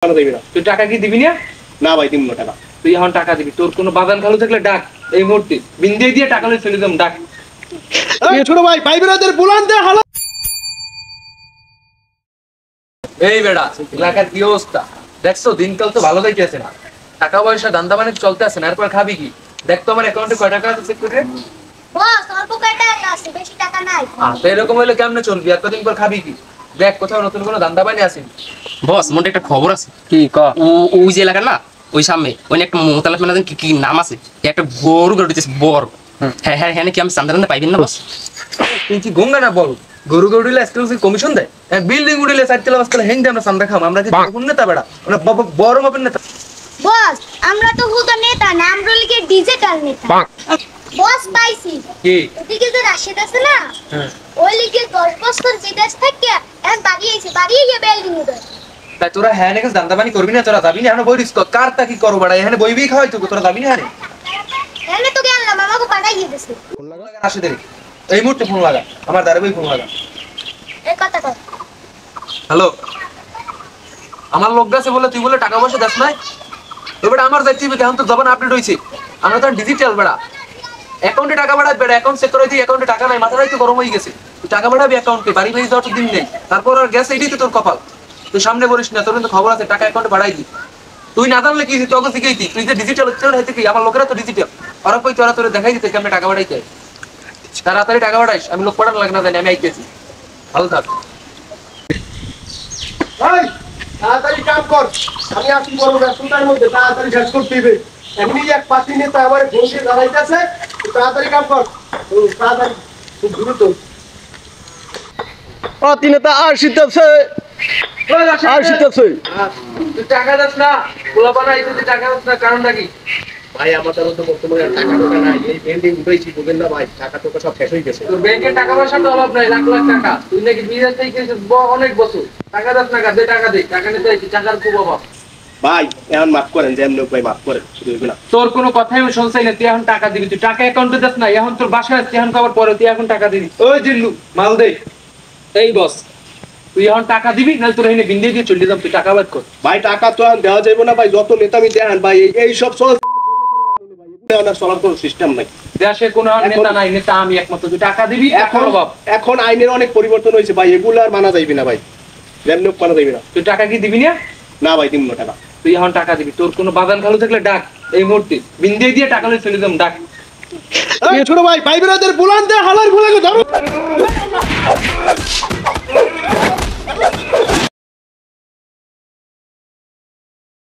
তুই টাকা কি দিবি না? না ভাই দিব না টাকা। তুই এখন টাকা দিবি। তোর কোনো বাদান খালু থাকলে ডাক এই মুহূর্তে, বিন্দে দিয়ে টাকা লই চলে যাম, ডাক। ছোট ভাই ভাই বেরাদের বুলান দে হালো। এই বেড়া এলাকার কি অবস্থা দেখছো? দিনকাল তো ভালো যাইতেছে না, টাকা পয়সা দান্দা মানে চলতে আছে না। এরপর খাবি কি? দেখ তো আমার অ্যাকাউন্টে কয় টাকা আছে চেক করে। বস অল্প কয় টাকা আছে, বেশি টাকা নাই। তো এরকম হলে কেমনে চলবি? আর কদিন পর খাবি কি? দেখ কোথাও নতুন কোনো দান্দা বানি আছে। বস মোটে একটা খবর আছে। কি ক? ওই যে এলাকার না, ওই সামনে ওই একটা মোতালাত মানে কি নাম আছে, একটা গরু গরু দিতেছে বড়। হ্যাঁ হ্যাঁ হ্যাঁ, কি আমি চান্দা টান্দা পাইবেন না বস? তুই কি গঙ্গা না বল? গরু গরু দিলে এক্সক্লুসিভ কমিশন দেয়। এক বিল্ডিং উড়িলে 4 তলা 5 তলা হেন আমরা চান্দা খাম। আমরা কি কোন নেতা বেড়া? আমরা বড় মাপের নেতা। বস আমরা তো হুদা নেতা না, আমরা লিগে ডিজিটাল নেতা। বস পাইছি কি? ওদিকে যে রাশেদ আছে না, হ্যাঁ ওই লিগে 10 বছর বিদেশ থেকে এক বাড়িয়ে বিল্ডিং উঠে। তাই তোরা হ্যাঁ নাকি দান্দা বানি করবি না? তোরা যাবি না এখন? বই রিস্ক কার তা কি করো বেড়া? এখানে বই খাওয়াই তো, তোরা যাবি না? আরে এনে তো গেলাম, আমাকে পাঠাইয়ে দিছে। ফোন লাগা আসে দেরি, এই মুহূর্তে ফোন লাগা, আমার দ্বারে বই ফোন লাগা। এই কথা কর। হ্যালো, আমার লোক গেছে বলে তুই বলে টাকা পয়সা দাস নাই? এবার আমার যাইতে হবে, এখন তো জবান আপডেট হয়েছে। আমরা তো ডিজিটাল বেড়া, অ্যাকাউন্টে টাকা বাড়াবি বেড়া। অ্যাকাউন্ট চেক করে দিই, অ্যাকাউন্টে টাকা নাই, মাথাটাই তো গরম হয়ে গেছে। তুই টাকা বাড়াবি অ্যাকাউন্টে, বাড়ি বাড়ি যাওয়ার তো দিন নেই। তারপর আর গেছে, এটাই তো তোর কপাল। তুই সামনে বলিস না, তোর কিন্তু খবর আছে, টাকা অ্যাকাউন্টে বাড়াই দি। তুই না জানলে কি তোকে শিখেই দি, তুই যে ডিজিটাল হচ্ছে হইতে কি? আমার লোকেরা তো ডিজিটাল, ওরা কই তোরা তোরে দেখাই দিতে কেমনে টাকা বাড়াইতে। তাড়াতাড়ি টাকা বাড়াইস, আমি লোক পাঠানো লাগে না জানি, আমি আইতেছি। ভালো থাক। ভাই তাড়াতাড়ি কাম কর, আমি আসি বড় ব্যস্ততার মধ্যে, তাড়াতাড়ি শেষ করতে হবে। এমনি এক পাতি নেতা আমার ফোন দিয়ে দাঁড়াইতেছে, তাড়াতাড়ি কাম কর। তাড়াতাড়ি খুব দ্রুত। পাতি নেতা আসিতেছে, আসিতেছে। তুই টাকা দাস না, গোলা বানাইতে তুই টাকা দাস না, কারণটা কি? ভাই আমাদের তো বর্তমানে টাকা টাকা নাই, এই বিল্ডিং উঠেছি বুঝেন না ভাই, টাকা টাকা সব শেষ হয়ে গেছে। তোর ব্যাংকে টাকা পয়সার তো অভাব নাই, লাখ লাখ টাকা। তুই নাকি বিদেশ থেকে এসেছিস অনেক বছর, টাকা দাস না, দে টাকা দে। টাকা নিতে আইছি, টাকার খুব অভাব। ভাই এখন মাফ করেন, যেমন ভাই মাফ করেন, শুধু না। তোর কোনো কথাই আমি শুনছাই না, তুই এখন টাকা দিবি। তুই টাকা অ্যাকাউন্টে দাস না, এখন তোর বাসায় আসছি, এখন খাবার পরে তুই এখন টাকা দিবি। ওই জিল্লু মাল দে। এই বস, তুই এখন টাকা দিবি, নাহলে তোর এখানে বিন্দে দিয়ে চলে যাম। তুই টাকা বাদ কর। ভাই টাকা তো আর দেওয়া যাবে না ভাই, যত নেতা আমি দেন ভাই, এই সব চল চলার কোনো সিস্টেম নাই। দেশে কোনো নেতা নাই, নেতা আমি একমাত্র। তুই টাকা দিবি, এখন অভাব। এখন আইনের অনেক পরিবর্তন হয়েছে ভাই, এগুলো আর মানা যাইবে না ভাই, যেমন মানা যাইবে না। তুই টাকা কি দিবি না? না ভাই দিব না টাকা। তুই এখন টাকা দিবি। তোর কোনো বাদান খালু থাকলে ডাক এই মুহূর্তে, বিন্দে দিয়ে টাকা লই চলে যাম, ডাক। ছোট ভাই ভাই বেরাদের বুলান দে হালার ভুলে ধরো।